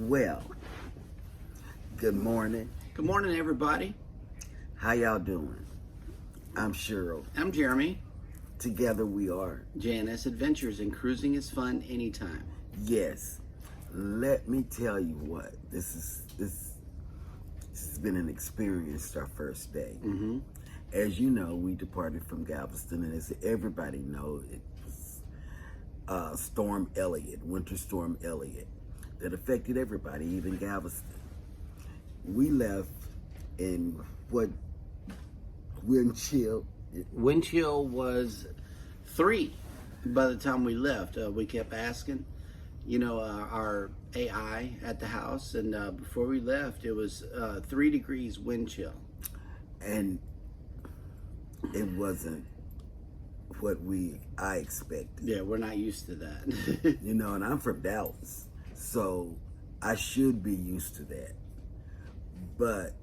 Well, good morning. Good morning, everybody. How y'all doing? I'm Cheryl. I'm Jeremy. Together we are. JNS Adventures, and cruising is fun anytime. Yes. Let me tell you what. This has been an experience our first day. Mm-hmm. As you know, we departed from Galveston, and as everybody knows, it was Storm Elliott, Winter Storm Elliott, that affected everybody, even Galveston. We left in what wind chill. Wind chill was 3 by the time we left. We kept asking, our AI at the house, and before we left, it was 3 degrees wind chill. And it wasn't what I expected. Yeah, we're not used to that. And I'm from Dallas, so I should be used to that. But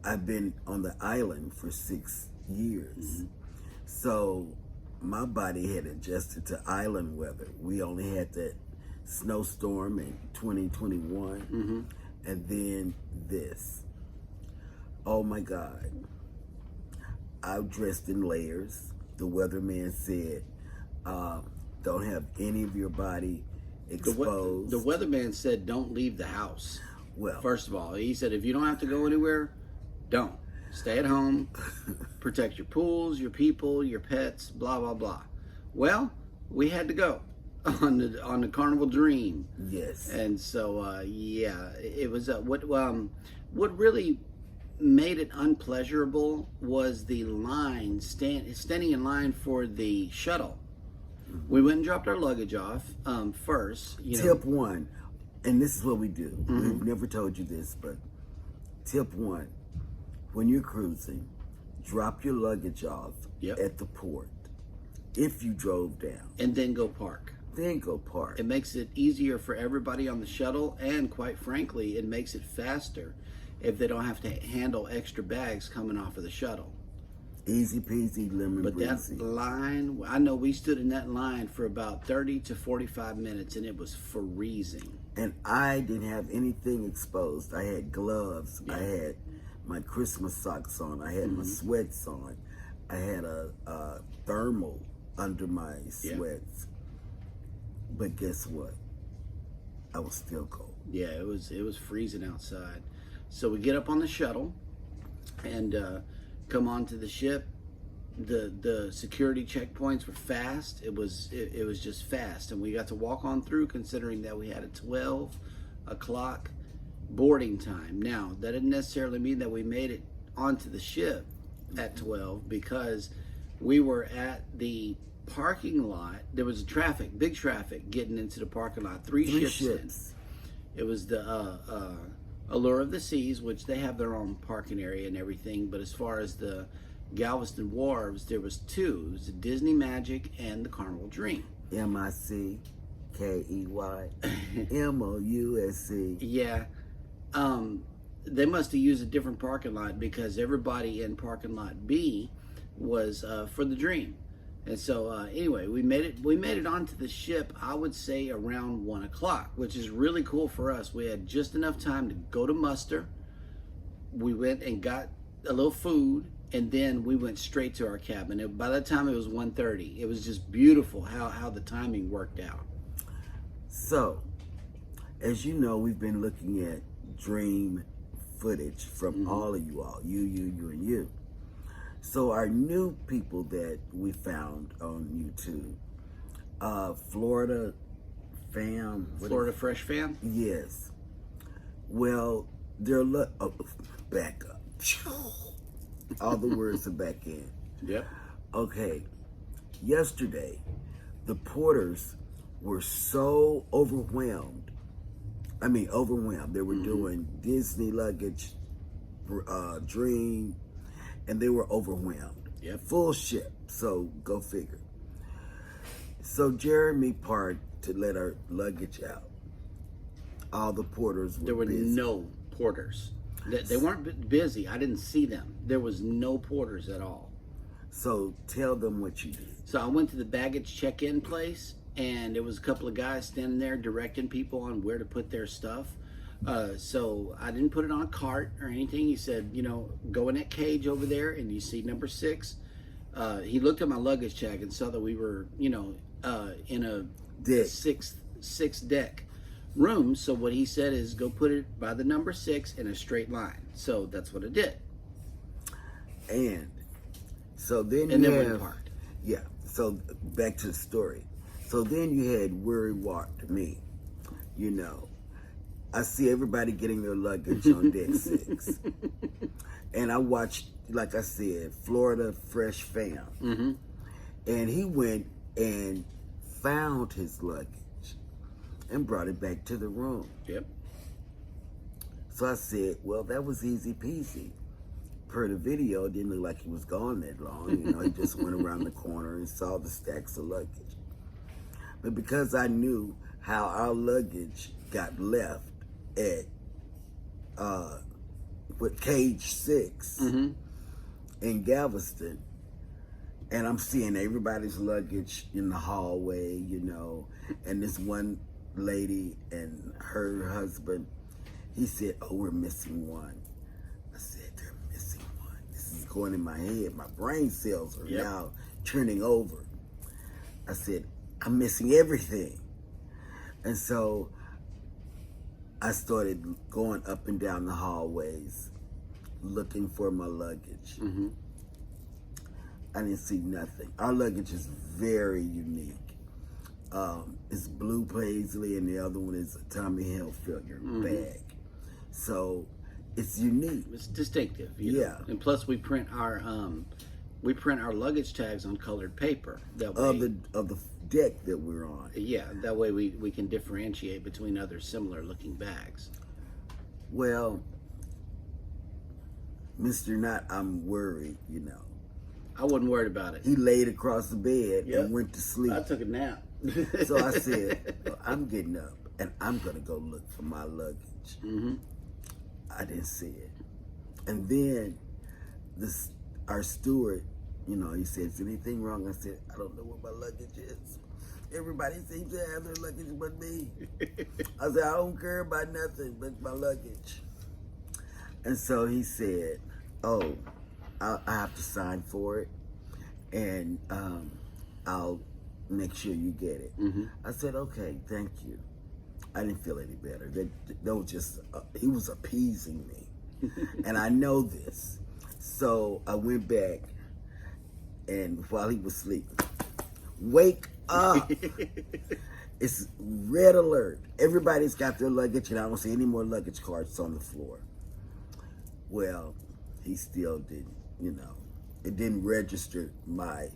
I've been on the island for 6 years. Mm-hmm. So my body had adjusted to island weather. We only had that snowstorm in 2021, Mm-hmm. and then this. Oh my God. I dressed in layers. The weatherman said, don't have any of your body exposed. The weatherman said, don't leave the house. Well, First of all, he said, if you don't have to go anywhere, don't. Stay at home, protect your pools, your people, your pets, blah, blah, blah. Well, we had to go on the Carnival Dream. yes. And so, it was what really made it unpleasurable was the line, standing in line for the shuttle. We went and dropped our luggage off first. Tip 1, and this is what we do. Mm-hmm. We've never told you this, but tip 1, when you're cruising, drop your luggage off Yep. at the port. If you drove down, And then go park. then go park. It makes it easier for everybody on the shuttle, and quite frankly, it makes it faster if they don't have to handle extra bags coming off of the shuttle. Easy peasy, lemon But breezy. that line, I know we stood in that line for about 30 to 45 minutes, and it was freezing. And I didn't have anything exposed. I had gloves. Yeah. I had my Christmas socks on. I had my sweats on. I had a thermal under my sweats. But guess what? I was still cold. Yeah, it was freezing outside. So we get up on the shuttle and come onto the ship. The security checkpoints were fast. It was just fast, and we got to walk on through, considering that we had a 12 o'clock boarding time. Now, that didn't necessarily mean that we made it onto the ship at 12, because we were at the parking lot. There was big traffic getting into the parking lot. Three ships. It was the Allure of the Seas, which they have their own parking area and everything. But as far as the Galveston Wharves, there was 2. It was the Disney Magic and the Carnival Dream. MICKEYMOUSC. Yeah. They must have used a different parking lot, because everybody in parking lot B was for the Dream. And so anyway, we made it onto the ship, I would say around 1 o'clock, which is really cool for us. We had just enough time to go to muster. We went and got a little food, and then we went straight to our cabin. By that time, it was 1:30. It was just beautiful how the timing worked out. So, as you know, we've been looking at Dream footage from all of you all. You, and you. So our new people that we found on YouTube, Florida Fam. Florida Fresh Fam? Yes. Well, they're back up. All the words are back in. Yep. Okay. Yesterday, the porters were so overwhelmed. They were doing Disney luggage, Dream, and they were overwhelmed. Yep. Full ship. So go figure. So Jeremy parked to let our luggage out. All the porters were There were busy. no porters. They weren't busy. I didn't see them. There was no porters at all. So tell them what you did. So I went to the baggage check-in place, and there was a couple of guys standing there directing people on where to put their stuff. So I didn't put it on a cart or anything. He said, go in that cage over there and you see number 6. He looked at my luggage tag and saw that we were, in a Dick. six deck room. So what he said is go put it by the number 6 in a straight line. So that's what I did. And so then And you then we have, parked. yeah. So back to the story. So then you had Worry Walked me. I see everybody getting their luggage on deck 6. And I watched, like I said, Florida Fresh Fam. Mm-hmm. And he went and found his luggage and brought it back to the room. Yep. So I said, well, that was easy peasy. Per the video, it didn't look like he was gone that long. He just went around the corner and saw the stacks of luggage. But because I knew how our luggage got left at with cage 6 Mm-hmm. in Galveston, and I'm seeing everybody's luggage in the hallway, and this one lady and her husband, he said, oh, we're missing one. I said, they're missing one. This is going in my head. My brain cells are now turning over. I said, I'm missing everything. And so I started going up and down the hallways looking for my luggage. Mm-hmm. I didn't see nothing. Our luggage is very unique. It's blue paisley and the other one is a Tommy Hilfiger bag. So it's unique. It's distinctive. Yeah. And plus we print our luggage tags on colored paper. That way, Of the deck that we're on. yeah, that way we can differentiate between other similar looking bags. Well, Mr. Not, I'm worried, I wasn't worried about it. He laid across the bed Yep. and went to sleep. I took a nap. So I said, well, I'm getting up and I'm going to go look for my luggage. Mm-hmm. I didn't see it. And then our steward, he said, is anything wrong? I said, I don't know where my luggage is. Everybody seems to have their luggage but me. I said, I don't care about nothing but my luggage. And so he said, oh, I have to sign for it, and I'll make sure you get it. Mm-hmm. I said, okay, thank you. I didn't feel any better. That was just, he was appeasing me. And I know this. So I went back, and while he was sleeping, wake up. It's red alert. Everybody's got their luggage, and I don't see any more luggage carts on the floor. Well, he still didn't, it didn't register. My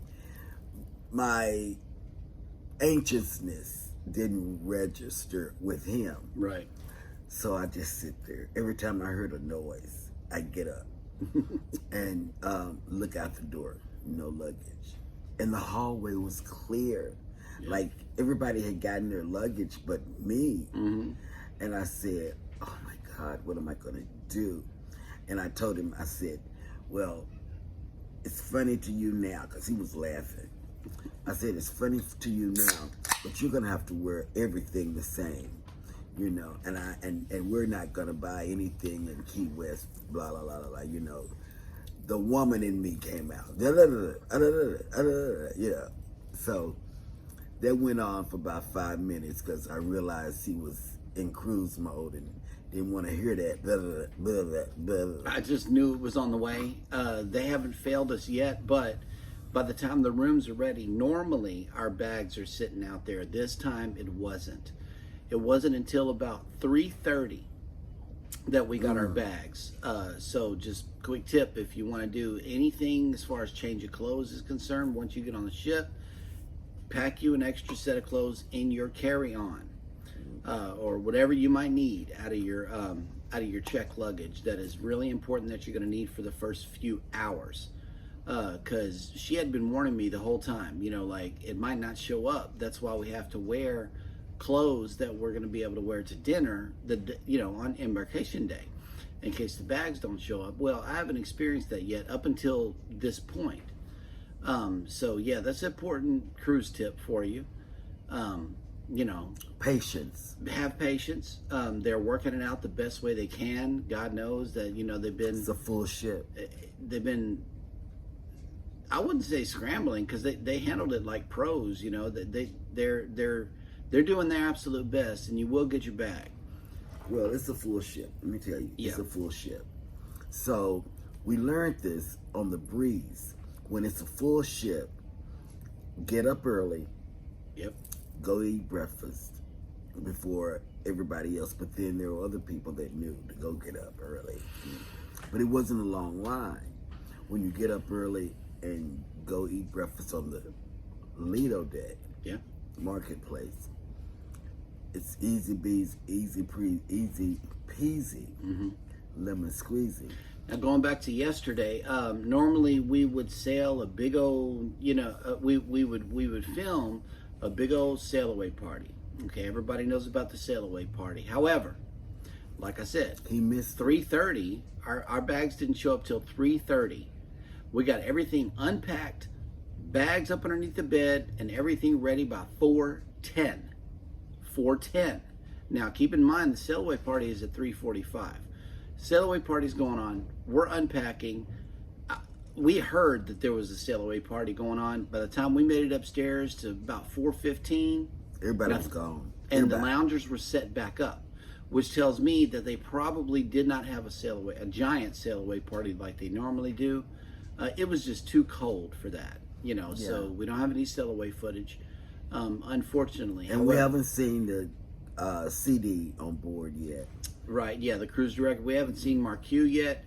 anxiousness didn't register with him. Right. So I just sit there. Every time I heard a noise, I get up and look out the door. No luggage. And the hallway was clear. Yeah. Like everybody had gotten their luggage but me. Mm-hmm. And I said, oh my God, what am I going to do? And I told him, I said, well, it's funny to you now, because he was laughing. I said, it's funny to you now, but you're going to have to wear everything the same, and we're not going to buy anything in Key West, blah, blah, blah, blah, The woman in me came out. So that went on for about 5 minutes because I realized he was in cruise mode and didn't want to hear that. Blah, blah, blah, blah. I just knew it was on the way. They haven't failed us yet, but by the time the rooms are ready, normally our bags are sitting out there. This time it wasn't. It wasn't until about 3:30 that we got our bags. So just quick tip, if you want to do anything as far as change of clothes is concerned, once you get on the ship, pack you an extra set of clothes in your carry-on. Or whatever you might need out of your check luggage. That is really important that you're going to need for the first few hours. Because she had been warning me the whole time, like it might not show up. That's why we have to wear clothes that we're going to be able to wear to dinner, on embarkation day, in case the bags don't show up. Well, I haven't experienced that yet up until this point. So yeah, that's an important cruise tip for you. you know, Patience. have patience. They're working it out the best way they can. God knows that, you know, It's a full ship. they've been, I wouldn't say scrambling, because they handled it like pros. You know, that they're doing their absolute best, and you will get your bag. Well, it's a full ship. Let me tell you, it's Yeah. a full ship. So we learned this on the breeze. When it's a full ship, get up early, Yep. go eat breakfast before everybody else. But then there were other people that knew to go get up early. But it wasn't a long line. When you get up early and go eat breakfast on the Lido deck, Yeah. marketplace, it's easy bees, easy peasy, lemon squeezy. Now, going back to yesterday, normally we would sail a big old, you know, we would film a big old sail away party. Okay, everybody knows about the sail away party. However, like I said, He missed 3:30. Our bags didn't show up till 3:30. We got everything unpacked, bags up underneath the bed, and everything ready by 4:10. 4:10. Now, keep in mind the sail away party is at 3:45. Sail away party's going on. We're unpacking. We heard that there was a sail away party going on. By the time we made it upstairs to about 4:15, everybody was gone. and the Everybody. loungers were set back up, which tells me that they probably did not have a giant sail away party like they normally do. It was just too cold for that, you know. So Yeah. we don't have any sail away footage, unfortunately. And we However- haven't seen the CD on board yet. Right, yeah, the cruise director. We haven't seen Marqueux yet.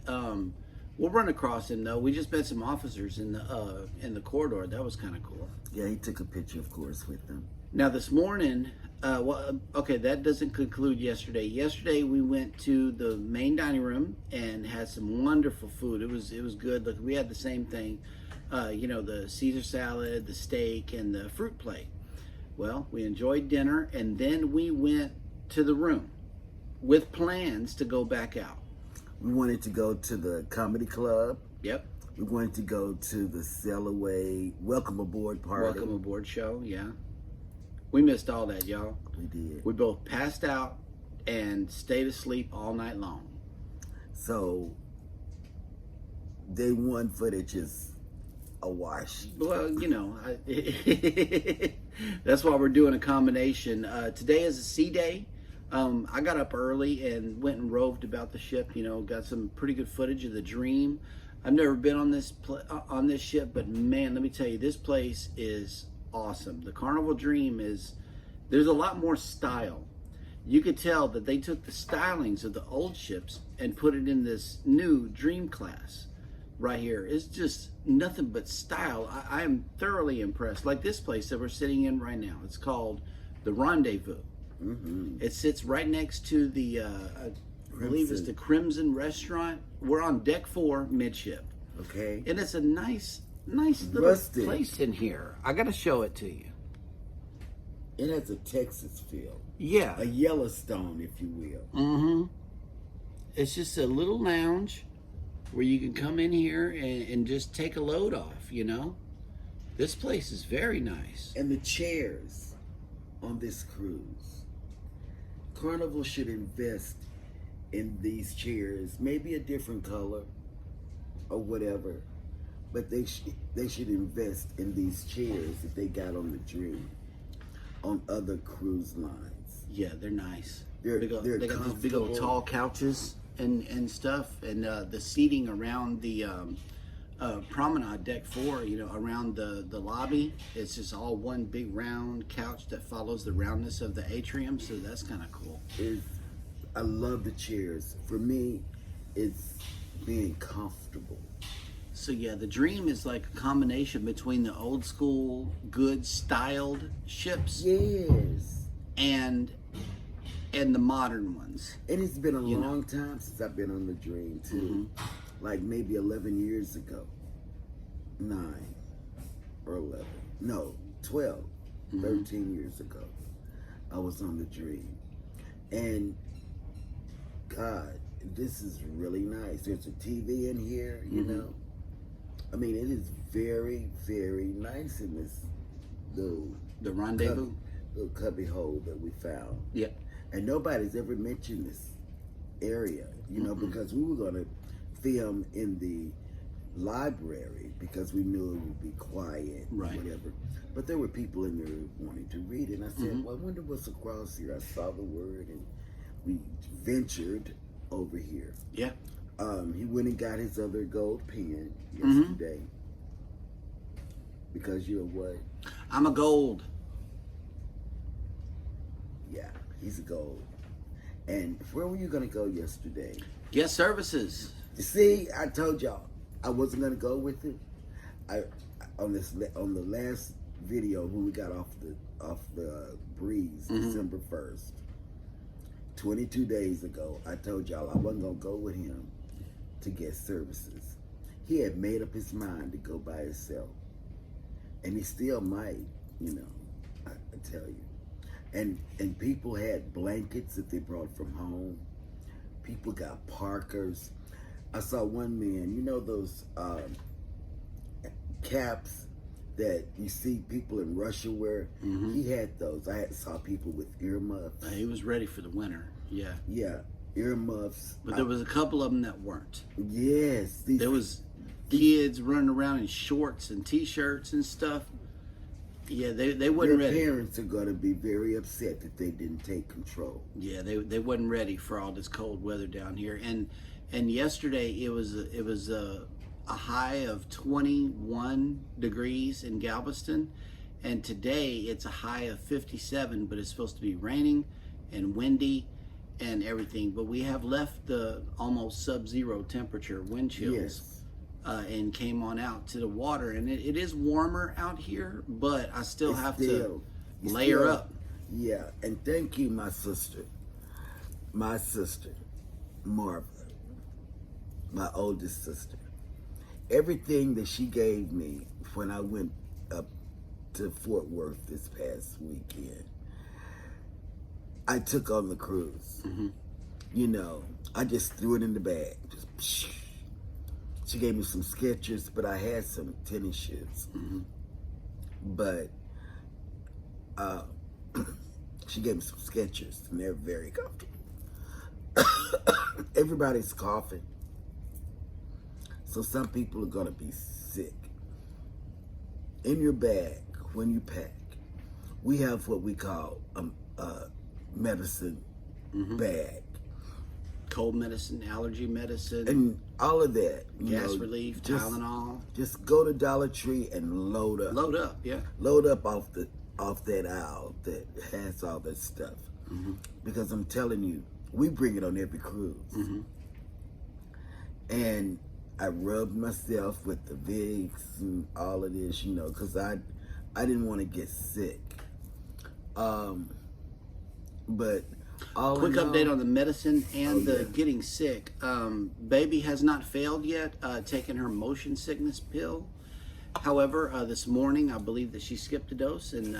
We'll run across him though. We just met some officers in the corridor. That was kind of cool. Yeah, he took a picture, of course, with them. Now this morning, okay, that doesn't conclude yesterday. Yesterday we went to the main dining room and had some wonderful food. It was good. Look, we had the same thing. You know, the Caesar salad, the steak, and the fruit plate. Well, we enjoyed dinner, and then we went to the room with plans to go back out. We wanted to go to the comedy club. Yep. We wanted to go to the sail away welcome aboard party. Welcome aboard show, yeah. We missed all that, y'all. We did. We both passed out and stayed asleep all night long. So day one footage is a wash. Well, you know, that's why we're doing a combination. Today is a sea day. I got up early and went and roved about the ship. You know, got some pretty good footage of the Dream. I've never been on this ship, but man, let me tell you, this place is awesome. The Carnival Dream there's a lot more style. You could tell that they took the stylings of the old ships and put it in this new Dream class right here. It's just nothing but style. I am thoroughly impressed. Like this place that we're sitting in right now. It's called the Rendezvous. Mm-hmm. It sits right next to the, I believe it's the Crimson Restaurant. We're on deck 4, midship. Okay. And it's a nice little Rustic. place in here. I got to show it to you. It has a Texas feel. Yeah. A Yellowstone, if you will. Mm-hmm. It's just a little lounge where you can come in here and just take a load off, you know? This place is very nice. And the chairs on this cruise. Carnival should invest in these chairs, maybe a different color or whatever, but they should invest in these chairs that they got on the Dream, on other cruise lines. Yeah, they're nice. They're they got these big old comfortable. tall couches and stuff, and the seating around the promenade deck 4, you know, around the lobby. It's just all one big round couch that follows the roundness of the atrium, so that's kind of cool. I love the chairs. For me, it's being comfortable. So yeah, the Dream is like a combination between the old school, good styled ships Yes. and the modern ones. And it's been a You know. long time since I've been on the Dream too. Like maybe 11 years ago. 9 or 11. No, 12. 13 years ago. I was on the Dream. And God, this is really nice. There's a TV in here, you know. I mean, it is very, very nice in this The Rendezvous. little cubby hole that we found. Yep. And nobody's ever mentioned this area, you know, because we were going to film in the library because we knew it would be quiet, Right. whatever. But there were people in there wanting to read, and I said, well, I wonder what's across here. I saw the word, and we ventured over here. Yeah. He went and got his other gold pen yesterday. Because you're what? I'm a gold. Yeah, he's a gold. And where were you going to go yesterday? Guest services. See, I told y'all I wasn't going to go with it. On the last video when we got off the breeze, December 1st, 22 days ago, I told y'all I wasn't going to go with him to guest services. He had made up his mind to go by himself. And he still might, you know, I tell you. And people had blankets that they brought from home. People got parkers. I saw one man, you know those caps that you see people in Russia wear? He had those. I saw people with earmuffs. He was ready for the winter. Yeah. Yeah, earmuffs. But there was a couple of them that weren't. Yes. There was kids running around in shorts and t-shirts and stuff. Yeah, they wasn't ready. Their parents are going to be very upset that they didn't take control. Yeah, they wasn't ready for all this cold weather down here. And yesterday it was a high of 21 degrees in Galveston, and today it's a high of 57. But it's supposed to be raining and windy and everything. But we have left the almost sub-zero temperature wind chills. Yes. And came on out to the water, and it is warmer out here, but I still have to layer up. Yeah, and thank you, my sister, Marva, my oldest sister. Everything that she gave me when I went up to Fort Worth this past weekend, I took on the cruise. You know, I just threw it in the bag. Just psh. She gave me some Skechers, but I had some tennis shoes. But she gave me some Skechers, and they're very comfortable. Everybody's coughing, so some people are gonna be sick. In your bag, when you pack, we have what we call a medicine bag. Cold medicine, allergy medicine, And all of that. gas relief, Tylenol. Just go to Dollar Tree and load up. Load up, yeah. Load up off that aisle that has all that stuff. Because I'm telling you, we bring it on every cruise. And I rubbed myself with the Vicks and all of this, you know, because I didn't want to get sick. But all Quick update on the medicine and the yeah. getting sick. Baby has not failed yet, taking her motion sickness pill. However, this morning I believe that she skipped a dose, and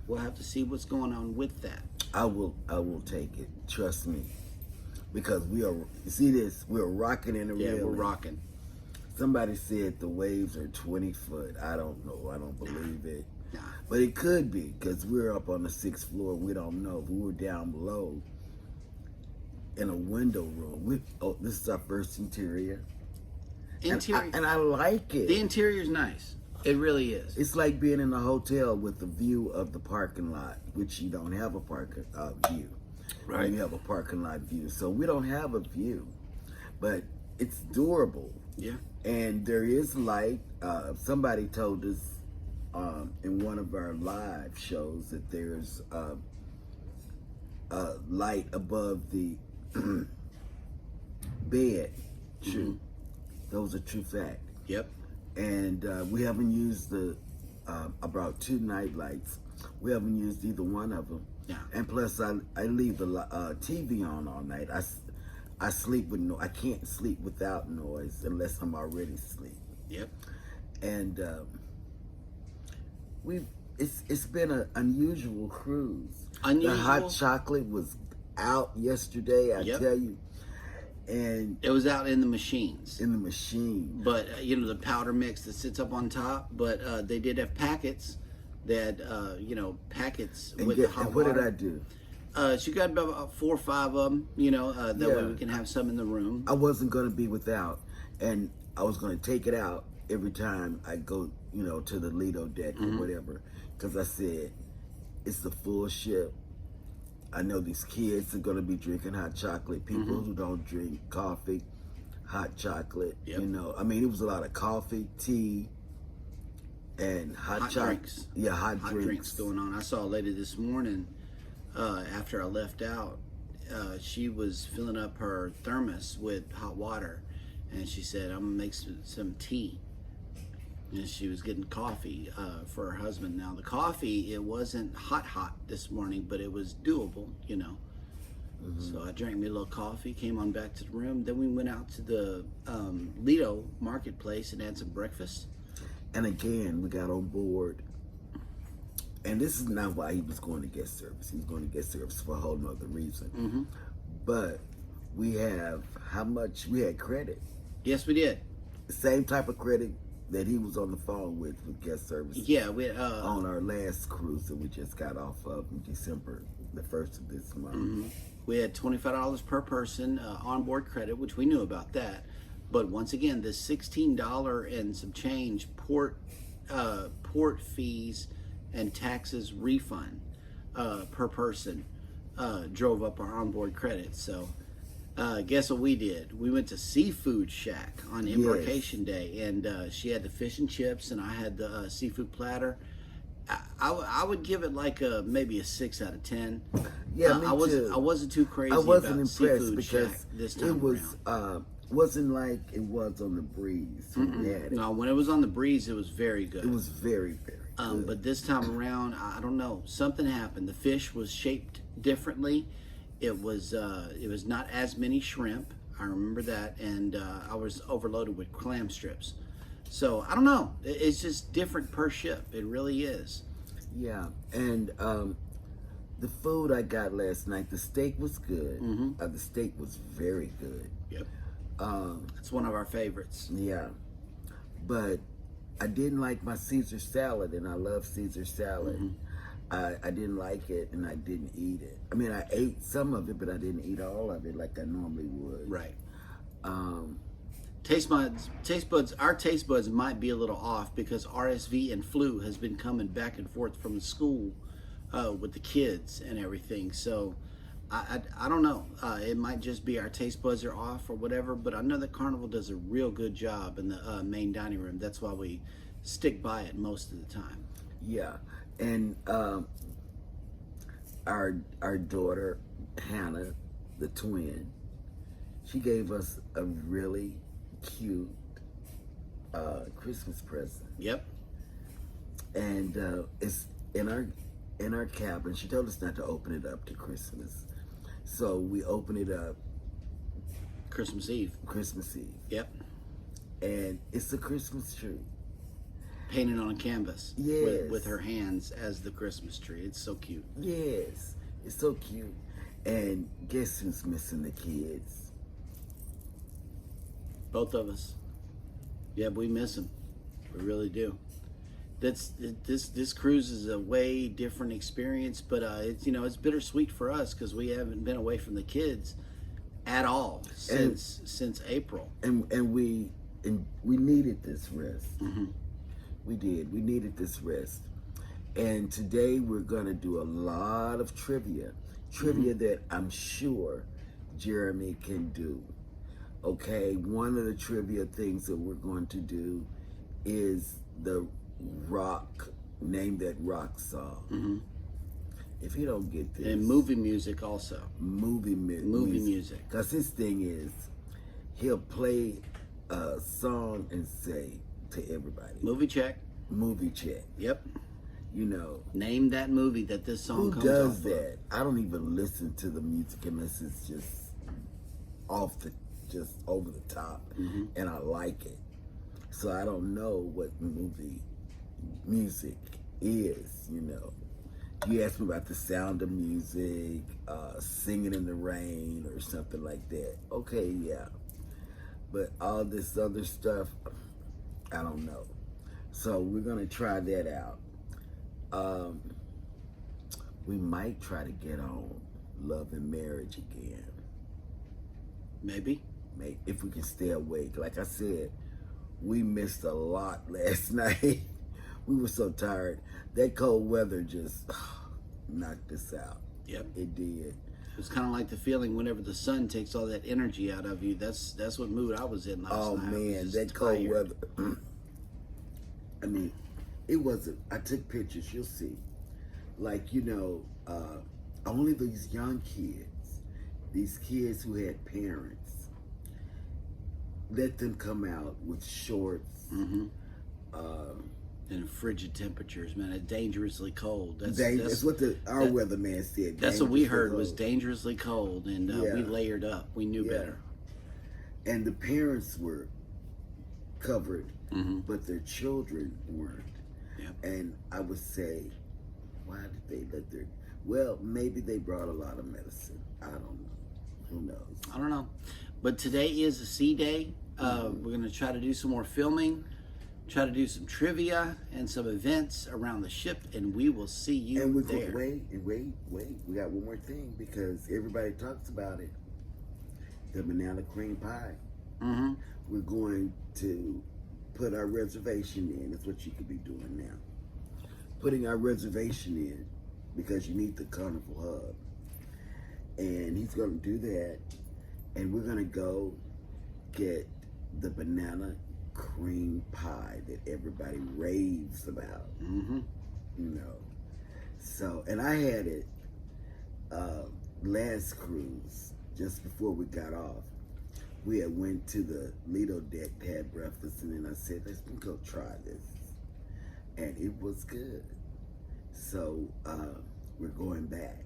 we'll have to see what's going on with that. I will take it. Trust me, because we are. You see this? We're rocking in the Yeah, railing. we're rocking. Somebody said the waves are 20 foot. I don't know. I don't believe it. Nah. But it could be, because we're up on the 6th floor. We don't know. We were down below in a window room. This is our first interior. Interior. And I like it. The interior's nice. It really is. It's like being in a hotel with a view of the parking lot, which you don't have a parking view. Right. You have a parking lot view. So we don't have a view, but it's durable. Yeah. And there is light. Somebody told us in one of our live shows that there's light above the bed. True. Those are true fact. Yep. And we haven't used I brought 2 night lights. We haven't used either one of them. Yeah. And plus, I leave the TV on all night. I sleep with I can't sleep without noise unless I'm already asleep. Yep. And it's been an unusual cruise. Unusual. The hot chocolate was out yesterday. I Yep. tell you. And It was out in the machines. in the machine. But, the powder mix that sits up on top. But they did have packets They had, packets And, with the hot and what water. did I do? She got about 4 or 5 of them, that way Yeah. we can have some in the room. I wasn't going to be without, and I was going to take it out every time I go, to the Lido deck or whatever, because I said it's a full ship. I know these kids are going to be drinking hot chocolate. People who don't drink coffee, hot chocolate. Yep. It was a lot of coffee, tea, and hot drinks. Yeah, hot Drinks going on. I saw a lady this morning after I left out. She was filling up her thermos with hot water, and she said, "I'm gonna make some tea." And she was getting coffee for her husband. Now the coffee, it wasn't hot this morning, but it was doable, So I drank me a little coffee, came on back to the room. Then we went out to the Lido marketplace and had some breakfast. And again, we got on board. And this is not why he was going to guest service. He was going to guest service for a whole nother reason. But we have we had credit. Yes, we did. The same type of credit that he was on the phone with guest service. Yeah, we on our last cruise that we just got off of in December, the 1st of this month. We had $25 per person onboard credit, which we knew about that. But once again, this $16 and some change port fees and taxes refund per person drove up our onboard credit. So guess what we did? We went to Seafood Shack on Embarkation Day, and she had the fish and chips, and I had the seafood platter. I would give it like maybe a 6 out of 10. Yeah, me too. I wasn't too crazy. I wasn't about impressed Seafood because Shack this time it was around. Wasn't like it was on the Breeze. When we had it. No, when it was on the Breeze, it was very good. It was very, very good. But this time around, I don't know. Something happened. The fish was shaped differently. It was not as many shrimp. I remember that, and I was overloaded with clam strips. So I don't know. It's just different per ship. It really is. Yeah, and the food I got last night, the steak was good. The steak was very good. Yep. It's one of our favorites. Yeah, but I didn't like my Caesar salad, and I love Caesar salad. I didn't like it, and I didn't eat it. I mean, I ate some of it, but I didn't eat all of it like I normally would. Right. Our taste buds might be a little off because RSV and flu has been coming back and forth from school with the kids and everything. So I don't know. It might just be our taste buds are off or whatever, but I know that Carnival does a real good job in the main dining room. That's why we stick by it most of the time. Yeah, and our daughter Hannah, the twin, she gave us a really cute Christmas present. Yep. And it's in our cabin. She told us not to open it up to Christmas, so we open it up Christmas Eve. Yep. And it's a Christmas tree painted on a canvas. Yes. With her hands as the Christmas tree. It's so cute. Yes, it's so cute. And guess who's missing the kids? Both of us. Yeah, we miss them. We really do. This cruise is a way different experience, but it's bittersweet for us because we haven't been away from the kids at all since April. And we needed this rest. We did. We needed this rest. And today we're gonna do a lot of trivia that I'm sure Jeremy can do. Okay, one of the trivia things that we're going to do is name that rock song. If you don't get this. And movie music also. Movie music. Because his thing is, he'll play a song and say to everybody, movie check. Yep. Name that movie that this song comes off of. Who does that? I don't even listen to the music unless it's just over the top, and I like it. So I don't know what movie music is, You asked me about The Sound of Music, Singing in the Rain, or something like that. Okay, yeah. But all this other stuff, I don't know. So we're going to try that out. Um, we might try to get on Love and Marriage again. Maybe. If we can stay awake. Like I said, we missed a lot last night. We were so tired. That cold weather just knocked us out. Yep. It did. It's kind of like the feeling whenever the sun takes all that energy out of you. That's what mood I was in last night. Oh man, that cold weather. I mean, it wasn't. I took pictures. You'll see. Like, only these young kids, these kids who had parents, let them come out with shorts. Mm-hmm. And frigid temperatures, man. It's dangerously cold. That's what our weatherman said. That's what we heard was dangerously cold, and we layered up. We knew better. And the parents were covered, mm-hmm. but their children weren't. Yep. And I would say, why did they let their... Well, maybe they brought a lot of medicine. I don't know. Who knows? I don't know. But today is a sea day. We're going to try to do some more filming, try to do some trivia and some events around the ship, and we will see you there. Wait. We got one more thing, because everybody talks about it. The banana cream pie. Mm-hmm. We're going to put our reservation in. That's what you could be doing now. Putting our reservation in, because you need the Carnival Hub. And he's going to do that. And we're going to go get the banana cream pie that everybody raves about. Mm-hmm. So, and I had it last cruise, just before we got off. We had went to the Lido deck to have breakfast, and then I said, let's go try this. And it was good. So we're going back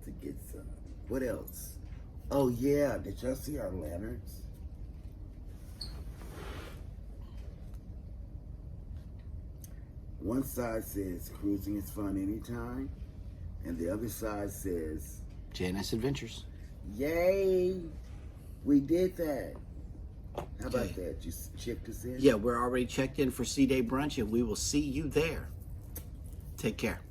to get some. What else? Oh yeah, did y'all see our lanterns? One side says cruising is fun anytime, and the other side says JNS Adventures. Yay! We did that. How about that? You checked us in? Yeah, we're already checked in for Sea Day Brunch, and we will see you there. Take care.